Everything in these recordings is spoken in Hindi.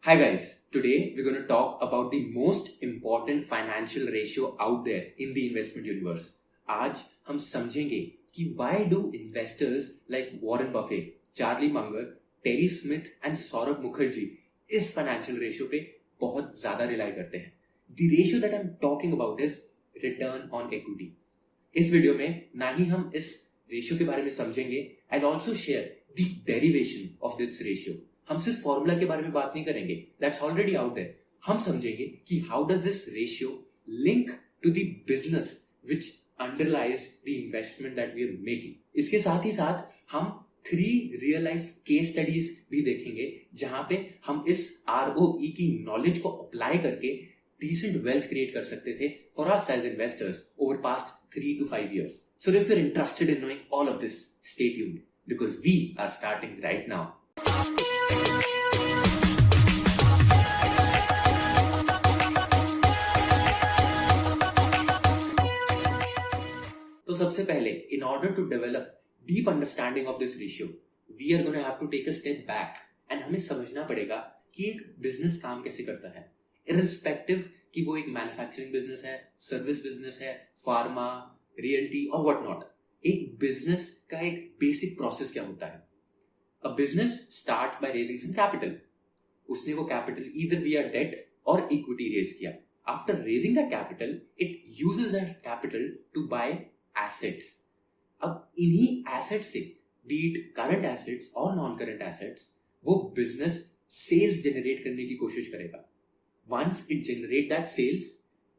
Hi guys, today we're going to talk about the most important financial ratio out there in the investment universe. आज हम समझेंगे कि why do investors like Warren Buffett, Charlie Munger, Terry Smith and Saurabh Mukherjea इस financial ratio पे बहुत ज़्यादा rely करते हैं. The ratio that I'm talking about is return on equity. इस वीडियो में ना ही हम इस रेशियो के बारे में समझेंगे, I'll also share the derivation of this ratio. हम सिर्फ फॉर्मूला के बारे में बात नहीं करेंगे, दैट्स ऑलरेडी आउट देयर. हम समझेंगे कि how does this ratio link to the business which underlies the investment that we are making. इसके साथ ही साथ हम 3 रियल लाइफ केस स्टडीज भी देखेंगे जहां पे हम इस RoE की नॉलेज को अप्लाई करके decent wealth क्रिएट कर सकते थे for us as investors over past 3 to 5 years. So if you're interested in knowing all of this, stay tuned because we are starting right now. तो सबसे पहले in order to develop deep understanding of this ratio, we are going to have to take a step back and हमें समझना पड़ेगा कि एक बिजनेस काम कैसे करता है, irrespective कि वो एक मैन्युफैक्चरिंग बिजनेस है, सर्विस बिजनेस है, फार्मा, रियल्टी और व्हाट नॉट. एक बिजनेस का एक बेसिक प्रोसेस क्या होता है. A business starts by raising some capital. उसने वो capital either via debt or equity raise किया. After raising that capital, it uses that capital to buy assets. अब इन्हीं assets से, be it current assets or non-current assets, वो business sales generate करने की कोशिश करेगा. Once it generate that sales,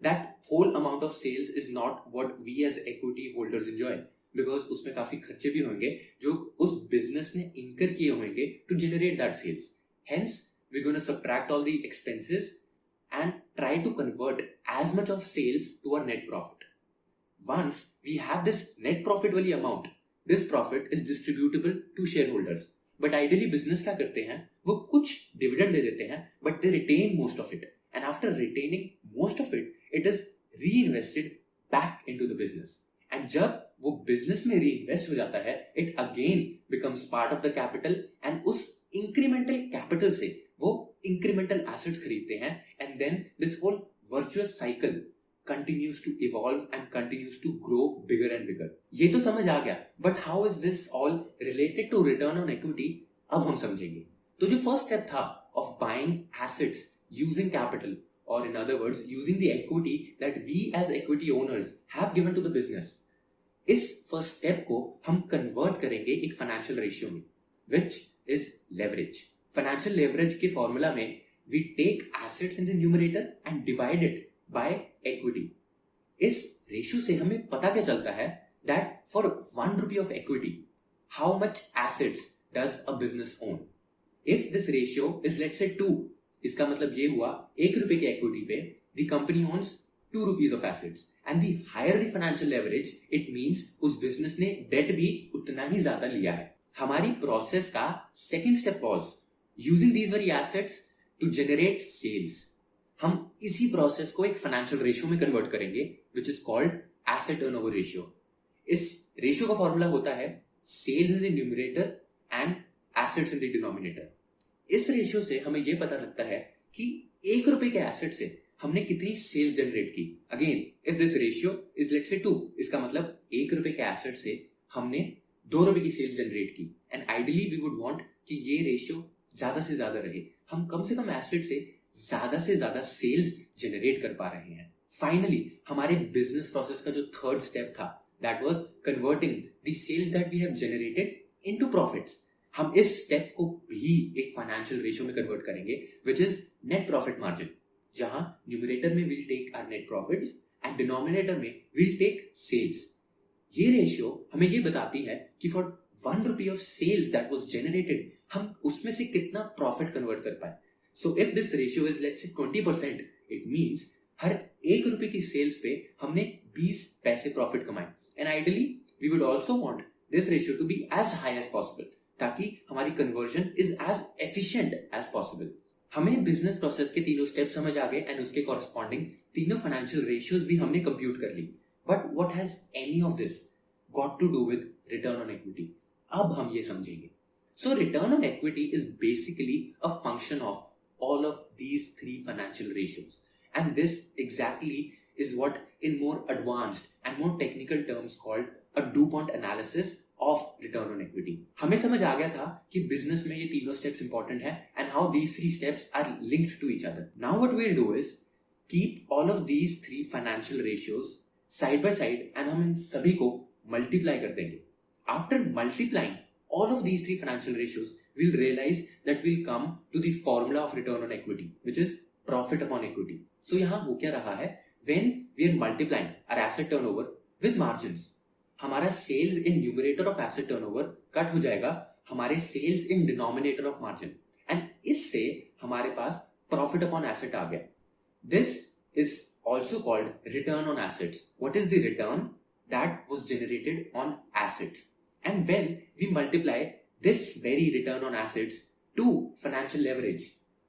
that whole amount of sales is not what we as equity holders enjoy. Because उसमें काफी खर्चे भी होंगे जो उस बिजनेस ने इनकर किए होंगे to generate that sales. Hence we gonna subtract all the expenses and try to convert as much of sales to our net profit. Once we have this net profit वाली amount, this profit is distributable to share holders. But ideally business क्या करते हैं, वो कुछ डिविडेंड दे देते हैं but they retain most of it, and after retaining most of it, it is री invested back into the business. And जब वो बिजनेस में रीइन्वेस्ट हो जाता है, it again becomes part of the capital and उस इंक्रीमेंटल कैपिटल से वो इंक्रीमेंटल एसेट्स खरीदते हैं. And then this whole virtuous cycle continues to evolve and continues to grow bigger and bigger. ये तो समझ आ गया, but how is this all related to return on equity, अब हम समझेंगे. तो जो फर्स्ट स्टेप था of buying assets using capital, or in other words using the equity that we as equity owners have given to the business, इस फर्स्ट स्टेप को हम कन्वर्ट करेंगे एक फाइनेंशियल रेशियो में, which is leverage. Financial leverage के फॉर्मूला में we take assets in the numerator and divide it by equity. इस रेशियो से हमें पता क्या चलता है that for 1 rupee of equity how much assets does a business own. If this ratio is let's say 2, इसका मतलब ये हुआ 1 रुपए के इक्विटी पे the company ons 2 rupees of assets, and the higher the financial leverage, it means उस बिजनेस ने डेट भी उतना ही ज्यादा लिया है. हमारी प्रोसेस का second step was using these very assets to generate sales. हम इसी प्रोसेस को एक फाइनेंशियल रेशियो में कन्वर्ट करेंगे which is called asset turnover ratio. इस रेशियो का फॉर्मूला होता है sales in the numerator and assets in the denominator. इस रेशियो से हमें यह पता लगता है कि 1 रुपए के एसेट से हमने कितनी सेल्स जनरेट की. Again if this ratio is let's say 2, इसका मतलब 1 रुपए के एसेट से हमने 2 रुपए की सेल्स जनरेट की. And ideally we would want कि ये रेशियो ज्यादा से ज्यादा रहे, हम कम से कम एसेट से ज्यादा सेल्स जनरेट कर पा रहे हैं. फाइनली हमारे बिजनेस प्रोसेस का जो थर्ड स्टेप था that was converting the sales that we have generated into profits. हम इस स्टेप को भी एक फाइनेंशियल रेशियो में कन्वर्ट करेंगे which is net profit margin, जहां न्यूमरेटर में will take our net profits and denominator में विल टेक सेल्स. ये रेशियो हमें ये बताती है कि for 1 rupee of sales that was generated हम उसमें से कितना प्रॉफिट कन्वर्ट कर पाए. So if this ratio is let's say 20%, it means हर 1 रुपए की सेल्स पे हमने 20 पैसे प्रॉफिट कमाए. And ideally we would also want this ratio to be as high as possible, ताकि हमारी conversion is as efficient as possible. हमें बिजनेस प्रोसेस के तीनों स्टेप समझ आ गए एंड उसके कॉरस्पॉन्डिंग तीनों फाइनेंशियल रेशियोज भी हमने कंप्यूट कर ली. But what has any of this got to do with return on equity? अब हम ये समझेंगे. So return on equity is basically a function of all of these three financial ratios. And this exactly is what in more advanced and more technical terms called a DuPont Analysis of Return on Equity. हमें समझ आ गया था कि बिजनेस में ये तीनों स्टेप्स इंपॉर्टेंट है and how these three steps are linked to each other. Now what we'll do is keep all of these three financial ratios side by side and हम इन सभी को multiply कर देंगे. After multiplying all of these three financial ratios, we'll realize that we'll come to the formula of return on equity, which is profit upon equity. So यहाँ हो क्या रहा है, when we are multiplying our asset turnover with margins, हमारा sales in numerator of asset turnover cut हो जाएगा हमारे sales in denominator of margin, and इससे हमारे पास profit upon asset आ गया. This is also called return on assets. What is the return that was generated on assets? And when we multiply this very return on assets to financial leverage,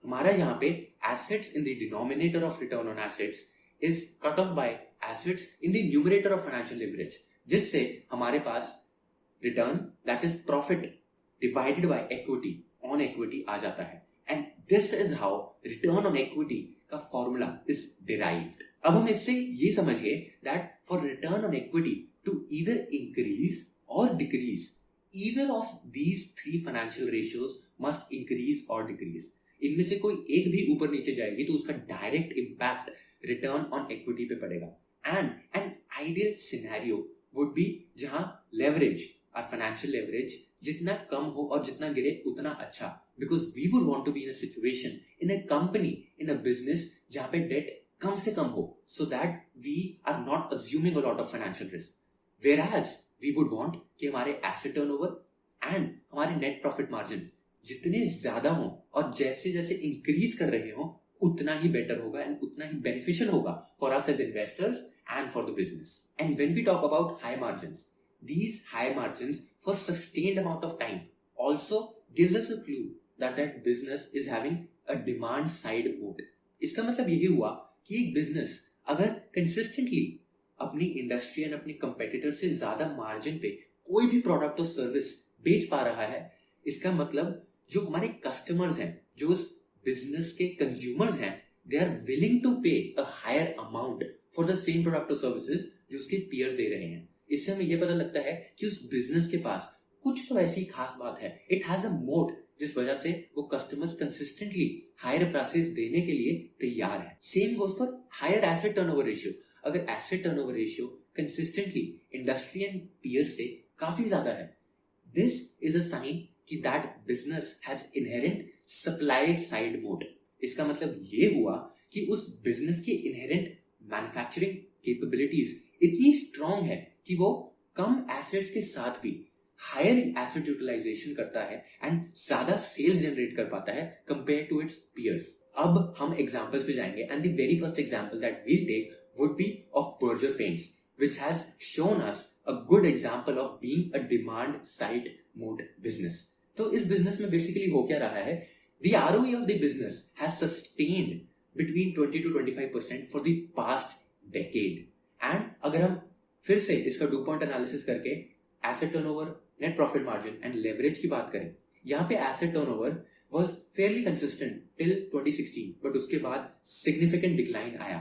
हमारा यहाँ पे assets in the denominator of return on assets is cut off by assets in the numerator of financial leverage, जिससे हमारे पास return that is profit divided by equity on equity आ जाता है. And this is how return on equity का formula is derived. अब हम इससे ये समझिए that for return on equity to either increase or decrease, either of these three financial ratios must increase or decrease. इनमें से कोई एक भी ऊपर नीचे जाएगी तो उसका direct impact return on equity पे पड़ेगा. And an ideal scenario would be जहां लेवरेज और फाइनेंशियल लेवरेज जितना कम हो और जितना गिरे उतना अच्छा, because we would want to be in a situation in a company in a business जहां पे डेट कम से कम हो, so that we are not assuming a lot of financial risk. Whereas we would want कि हमारे asset turnover and हमारे net profit margin जितने ज्यादा हों और जैसे जैसे increase कर रहे हों उतना ही better होगा and उतना ही beneficial होगा for us as investors and for the business. And when we talk about high margins, these high margins for sustained amount of time also gives us a clue that that business is having a demand side moat. इसका मतलब यही हुआ कि एक business अगर consistently अपनी इंडस्ट्री एंड अपनी कंपेटिटर से ज्यादा मार्जिन पे कोई भी प्रोडक्ट और सर्विस बेच पा रहा है, इसका मतलब जो हमारे कस्टमर्स हैं, जो उस बिजनेस के कंज्यूमर्स हैं, they are willing to pay a higher amount for the same product और सर्विसेज जो उसके पीयर्स दे रहे हैं. इससे हमें यह पता लगता है कि उस बिजनेस के पास कुछ तो ऐसी खास बात है, इट हैज अ मोट, जिस वजह से वो कस्टमर्स कंसिस्टेंटली हायर प्राइसेस देने के लिए तैयार है. Same goes for higher asset turnover ratio. अगर asset turnover ratio consistently industry and peer से काफी ज्यादा है, दिस इज अ साइन कि that business has inherent supply side moat. इसका मतलब ये हुआ कि उस बिजनेस की इनहेरेंट मैन्युफैक्चरिंग कैपेबिलिटीज इतनी स्ट्रांग है कि वो कम एसेट्स के साथ भी हायर एसेट यूटिलाइजेशन करता है एंड ज्यादा सेल्स जनरेट कर पाता है कंपेयर टू इट्स पीयर्स. अब हम एग्जांपल्स पे जाएंगे and the very first example that will take would be of Berger Paints, which has shown us a good example of being a demand side moat business. तो इस business में basically हो क्या रहा है, the RoE of the business has sustained between 20 to 25% for the past decade. And अगर हम फिर से इसका DuPont analysis करके asset turnover, net profit margin and leverage की बात करें, यहाँ पे asset turnover was fairly consistent till 2016, but उसके बाद significant decline आया.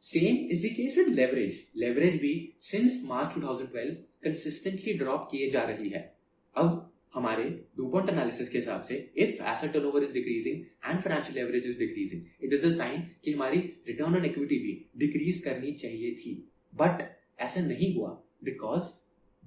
Same is the case with leverage. Leverage भी since March 2012 consistently drop किए जा रही है. अब हमारे DuPont analysis के हिसाब से if asset turnover is decreasing and financial leverage is decreasing, it is a sign कि हमारी return on equity भी decrease करनी चाहिए थी. But ऐसा नहीं हुआ because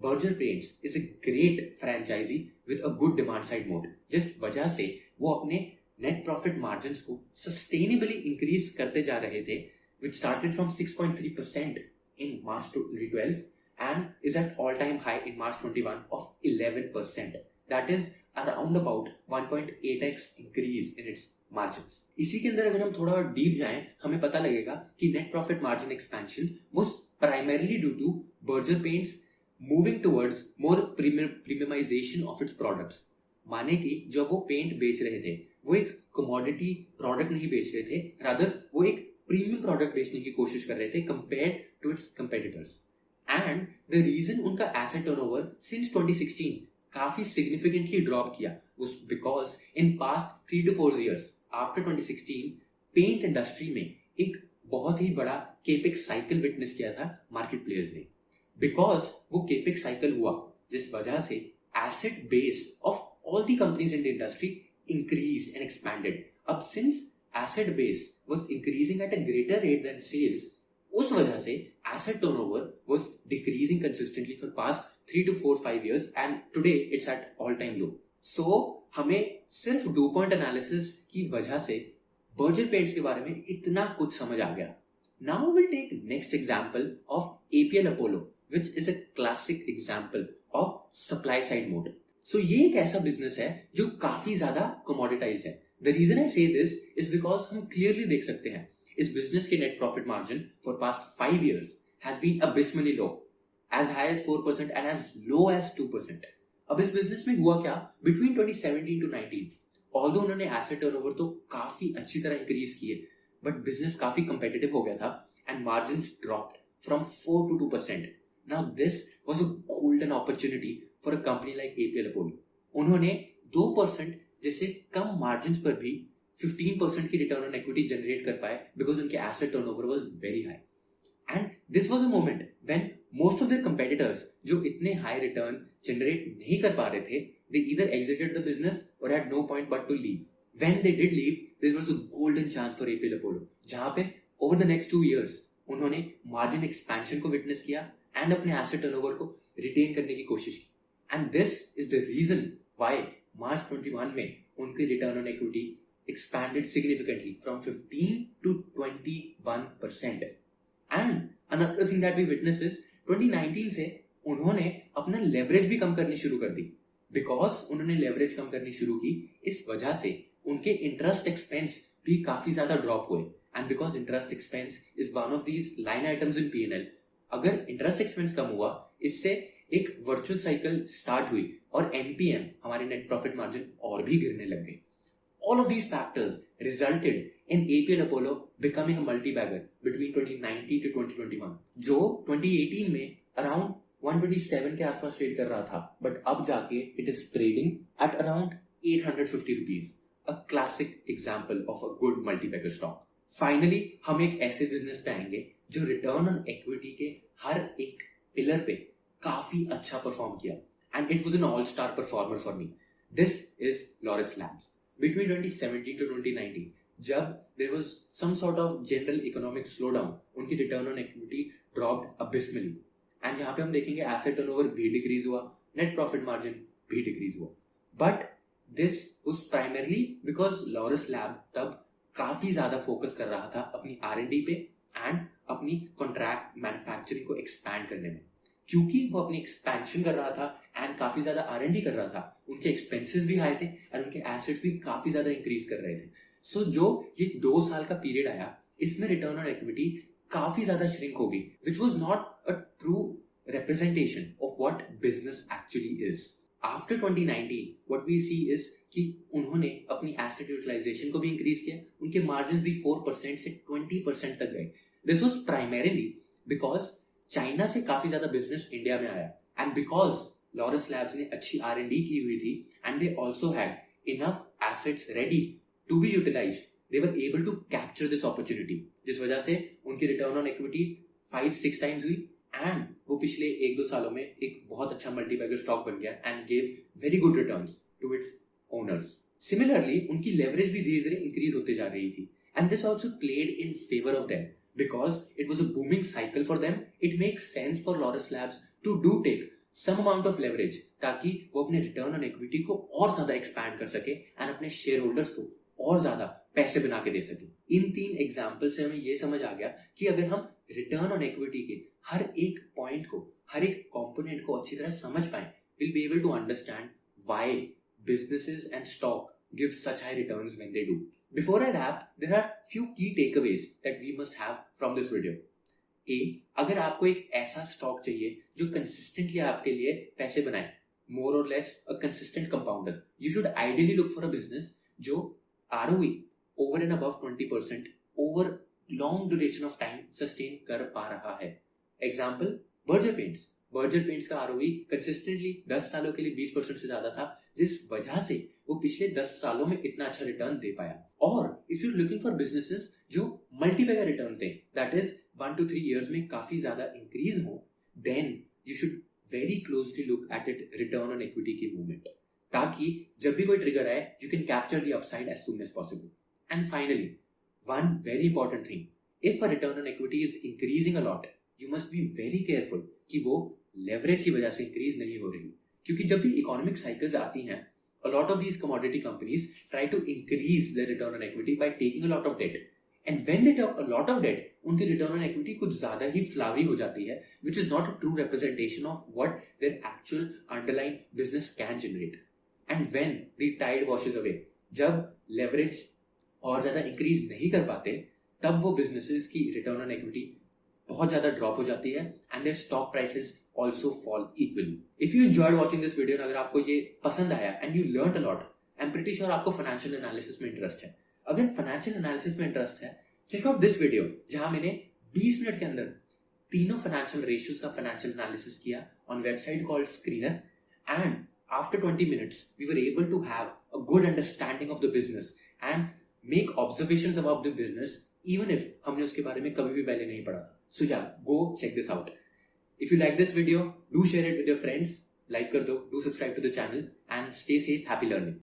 Berger Paints is a great franchisee with a good demand side moat, जिस वजह से वो अपने net profit margins को sustainably increase करते जा रहे थे, which started from 6.3% in March 2012 and is at all-time high in March 21 of 11%. That is around about 1.8x increase in its margins. इसी के अंदर अगर हम थोड़ा डीप जाएं, हमें पता लगेगा कि net profit margin expansion was primarily due to Berger Paints moving towards more premiumization of its products. माने कि जब वो पेंट बेच रहे थे, वो एक commodity product नहीं बेच रहे थे, rather वो एक प्रीमियम प्रोडक्ट बेचने की कोशिश कर रहे थे compare to its competitors. And the reason उनका एसेट टर्नओवर सिंस 2016 काफी सिग्निफिकेंटली ड्रॉप किया was because in past 3 to 4 years after 2016 paint industry में एक बहुत ही बड़ा केपेक्स साइकिल विटनेस किया था मार्केट प्लेयर्स ने, बिकॉज वो केपेक्स साइकिल हुआ जिस वजह से asset base of all the companies in the industry increase and expanded. अब since asset base was increasing at a greater rate than sales, उस वजह से asset turnover was decreasing consistently for past 3 to 4-5 years and today it's at all time low. So हमें सिर्फ डूपॉन्ट एनालिसिस की वजह से बर्जर पेंट्स के बारे में इतना कुछ समझ आ गया. Now will take next example of APL Apollo which is a classic example of supply side moat. So ये एक ऐसा बिजनेस है जो काफी ज्यादा कमोडिटाइज है. The reason I say this is because हम क्लियरली देख सकते हैं इस बिजनेस के net profit margin for past 5 years has been abysmally low, as high as 4% and as low as 2%. अब इस बिजनेस में हुआ क्या बिटवीन 2017 to 19, ऑल्दो उन्होंने एसेट टर्नओवर तो काफी अच्छी तरह इंक्रीज किए, बट बिजनेस काफी कंपेटिटिव हो गया था and margins dropped from 4 to 2%. Now this was a golden opportunity for a company like APL Apollo. उन्होंने 2% जैसे कम मार्जिन्स पर भी 15% की रिटर्न ऑन इक्विटी जनरेट कर पाए बिकॉज उनके asset turnover was very high. And this was a moment when most of their competitors जो इतने high return generate नहीं कर पा रहे थे, they either exited the business or had no point but to leave. When they did leave, this was a golden chance for APL Apollo, जहाँ पे over the next 2 years उन्होंने margin expansion को witness किया and अपने asset turnover को retain करने की कोशिश की. And this is the reason why March 21 में उनकी return on equity expanded significantly from 15 to 21%. And another thing that we witness is 2019 से उन्होंने अपना लेवरेज भी कम करनी शुरू कर दी. बिकॉज उन्होंने लेवरेज कम करनी शुरू की, इस वजह से उनके इंटरेस्ट एक्सपेंस भी काफी ज्यादा ड्रॉप हुए. And because interest expense is one of these line items in PNL, अगर इंटरेस्ट एक्सपेंस कम हुआ, इससे एक वर्चुअस साइकिल स्टार्ट हुई और एनपीएम हमारे नेट प्रॉफिट मार्जिन और भी गिरने लग गए. All of these factors resulted in APL Apollo becoming a multi-bagger between 2019 to 2021, जो 2018 में around 127 के आसपास ट्रेड कर रहा था, बट अब जाके it is trading at around 850 rupees. A classic example of a good multi-bagger stock. Finally, हम एक ऐसे बिजनेस पे आएंगे जो रिटर्न ऑन इक्विटी के हर एक पिलर पे काफी अच्छा परफॉर्म किया, and it was an all-star performer for me. This is Laurus Labs. Between 2017 to 2019, जब there was some sort of general economic slowdown, उनकी return on equity dropped abysmally. And यहाँ पे हम देखेंगे asset turnover भी decrease हुआ, net profit margin भी decrease हुआ. But this was primarily because Laurus Lab तब काफी ज्यादा focus कर रहा था अपनी R&D पे and अपनी contract manufacturing को expand करने में. क्योंकि वो अपनी एक्सपेंशन कर रहा था एंड काफी ज्यादा R&D कर रहा था, उनके एक्सपेंसेस भी हाई थे एंड उनके एसेट्स भी काफी ज्यादा इंक्रीज कर रहे थे. सो जो ये 2 साल का पीरियड आया, इसमें रिटर्न ऑन इक्विटी काफी ज्यादा श्रिंक होगी, which was not a true representation of what business actually is. After 2019 what we see is कि उन्होंने अपनी एसेट यूटिलाइजेशन को भी इंक्रीज किया, उनके मार्जिन भी 4% से 20% तक गए. This was primarily because China से काफी ज्यादा बिजनेस इंडिया में आया एंड बिकॉज लॉरस लैब्स ने अच्छी R&D की हुई थी and they also had enough assets ready to be utilized, they were able to capture this opportunity, जिस वजह से उनकी रिटर्न ऑन इक्विटी 5-6 टाइम्स हुई एंड वो पिछले 1-2 सालों में एक बहुत अच्छा मल्टीबैगर स्टॉक बन गया and gave very good returns to its owners. Similarly उनकी लेवरेज भी धीरे धीरे इंक्रीज होते जा रही थी and this also played in favour of them. Because it was a booming cycle for them, it makes sense for Laurus Labs to take some amount of leverage ताकि वो अपने return on equity को और ज्यादा expand कर सके and अपने shareholders को और ज्यादा पैसे बना के दे सके. इन 3 एग्जाम्पल से हमें ये समझ आ गया कि अगर हम रिटर्न ऑन इक्विटी के हर एक पॉइंट को, हर एक कंपोनेंट को अच्छी तरह समझ पाए, we'll be able to understand why businesses and stock give such high returns when they do. Before I wrap, there are few key takeaways that we must have from this video. A, अगर आपको एक ऐसा स्टॉक चाहिए जो कंसिस्टेंटली आपके लिए पैसे बनाए, more or less a consistent compounder, you should ideally look for a business जो ROE over and above 20% over long duration of time sustain कर पा रहा है. Example, Berger Paints. Berger Paints का ROE consistently 10 सालों के लिए 20% से ज्यादा था, जिस वजह से वो पिछले 10 सालों में इतना अच्छा रिटर्न दे पाया. और if you looking for businesses जो मल्टीपल रिटर्न थे, दैट इज 1 to 3 years में काफी ज्यादा इंक्रीज हो, then you should very closely look at it return on equity की मूवमेंट, ताकि जब भी कोई ट्रिगर आए you can capture the upside as soon as possible. And finally, one very important thing, if a return on equity is increasing a lot, you must be very careful कि वो लेवरेज की वजह से इंक्रीज नहीं हो रही. क्योंकि जब भी इकोनॉमिक साइकिल्स आती हैं, a lot of these commodity companies try to increase their return on equity by taking a lot of debt. And when they take a lot of debt, उनकी return on equity कुछ ज़्यादा ही flowery हो जाती है, which is not a true representation of what their actual underlying business can generate. And when the tide washes away, जब leverage और ज़्यादा increase नहीं कर पाते, तब वो businesses की return on equity बहुत ज़्यादा ड्रॉप हो जाती है and there stock prices also fall equally. If you enjoyed watching this video, अगर आपको ये पसंद आया and you learn a lot, I am pretty sure आपको फाइनेंशियल एनालिसिस में इंटरेस्ट है. अगर फाइनेंशियल एनालिसिस में इंटरेस्ट है, चेक आउट दिस वीडियो जहां मैंने 20 मिनट के अंदर तीनों फाइनेंशियल रेशियोज का फाइनेंशियल एनालिसिस किया on website called screener. And after 20 minutes we were able to have a good understanding of the business and make observations about the business even if हमने उसके बारे में कभी भी पहले नहीं पढ़ा था. So yeah, go check this out. If you like this video, do share it with your friends, like कर दो, do subscribe to the channel and stay safe, happy learning.